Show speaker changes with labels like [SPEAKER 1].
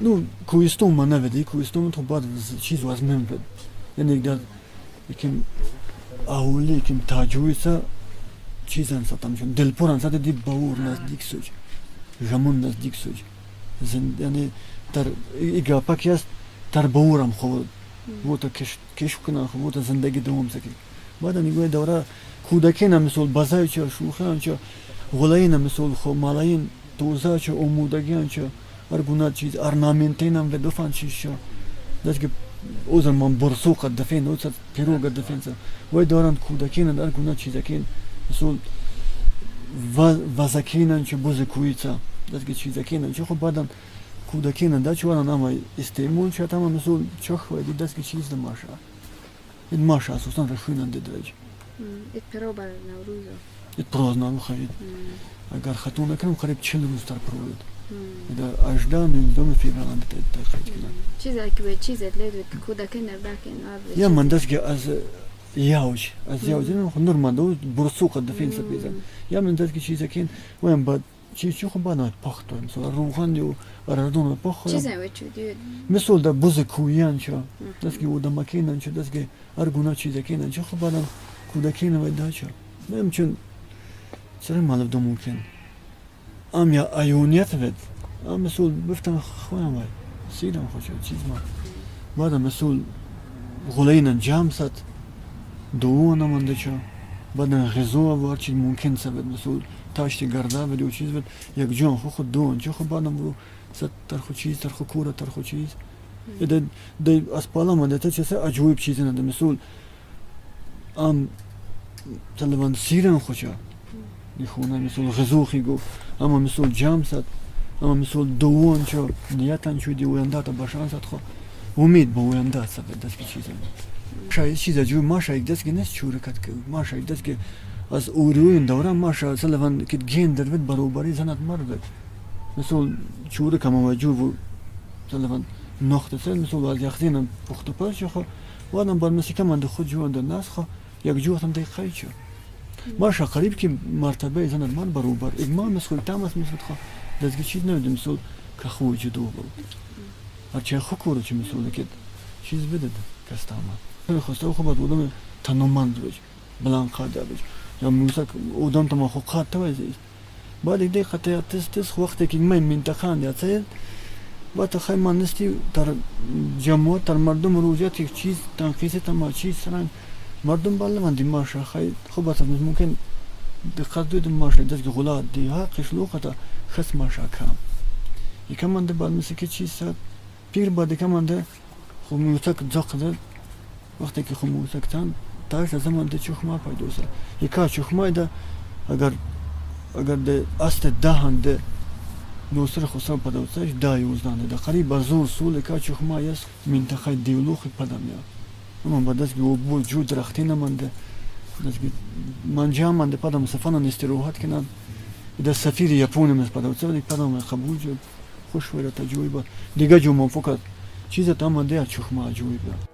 [SPEAKER 1] ну, کوهستان ما نویدی کوهستان تو بعد چیز از من بود یعنی در یکم اولی یکم تاجویسا چیزان ساتم چون دلپوران ساته دی باور نزدیک سوج جمون نزدیک سوج یعنی در ایگا پاکیست در باورم خود بود کش کنم خود زندگی دوام سکی بعد نیگوی دورا کودکینا مثل بازای چه شوخان چه غلاینا مثل خو مالاین توزا چه امودگیان چه ارگونات چیز ارنامنتینم و دفن چیز چه دست که اوزن من برسو قد دفین اوزن پیرو قد دفین سر وای دوران کودکینا ارگونات چیزکین مثل وزکینا چه بوز کویتا دست که چیزکینا چه خب بعدن کودکینا دا چه وارن اما استعمال چه تمام مثل چخ وای دست که چیز دماشا این ماشا اساسا رشوینن درج
[SPEAKER 2] ات پرو بر نوروزا
[SPEAKER 1] ات پروزنامه خرید اگر خطونه کنم قریب 40 روز در پروید در 18 دوم فیبران در خرید کنم
[SPEAKER 2] چیزی که به چیزت لید که کودکین نرداکین
[SPEAKER 1] یا من دست که از یاوج نه نورمال دو برسو قد دفین سپیزن یا من دست که چیزی کن ویم بعد چی خو بعد پخت مثلا روغن دیو اردون پخت
[SPEAKER 2] چیزی وچو دیو
[SPEAKER 1] مثلا در بوز کویان چه دست که ود ماکینن چه دست که ارگونا چیزی کنن چه خو بعد کودکین و داچا من چون سر مال دو ممکن ام یا ایونیت ود ام مثلا بفتم خوام وای سیدم خوشو چیز ما بعد مثلا غلینا جامسات دوونا منده چه بعد غذا وارچی ممکن سبد مثلا تاشتی گردا و چیز ود یک جان خود دون چه خو بعدم برو ست ترخو چیز ترخو کورا ترخو چیز ده اسپالا منده تا چه عجیب چیزی نده مثلا ام تلوان سیرن خوشا میخونه مثلا غذا خیگو اما مثلا جامسات اما مثلا دوون چه نیاتن چودی ویندا تا باشانسات خو امید با ویندا سبد دست کی چیزی شاید چیزا جو ماشا یک دست که نیست چورکت که ماشا یک دست که از اوریوین دوران ماشا سلوان که گین در ود برابری زنت مرد مثلا چورک هم وجو سلوان نقطه سر مثلا از یخزینم پخت پاش خو وادم بعد مثل که من ده خود جوان در ناس خو یک جو هم دقیقه چه ماشا قریب که مرتبه زنت مرد برابر اجماع مثل تامس مثل خو دست که چیز نمیدیم مثلا که خوی جدو بود هرچی خو کوره چی مثلا که چیز بده کستاما خواسته خو بعد بودم تنومند بج بلان قاده بج یا موسیقی اودم تما خو قاده وزید بعد دیگه خطه تست وقتی که من منطقه یا سید بعد خیلی من نستی در جماعت در مردم روزیات یک چیز تنقیص تما چیز سران مردم بالا من دیماشه خیلی خوب است ممکن دقت دوید ماشه دست غلات دی ها قشلو خطا خس ماشه کام یکم من ده بعد مثل که چیز سر پیر بعد یکم من ده خو موسیقی زخم وقتی که خو موسیقی تن تاش زمان ده چخما پیدوسه یکا چخمای ده اگر ده است دهان ده دوسر خساب پدوسش دایوزدانه ده قریب زور سول که چخمای است منطقه دیولوخی پدم یا اما بعد از که وجود درختی نمانده از که منجام منده پدم سفانان استراحت کنن ده سفیر یپونی مثل پدوسه و دیگه پدم قبول جد خوش ویره تجویبه دیگه جو منفقت چیزت اما ده چخما جویبه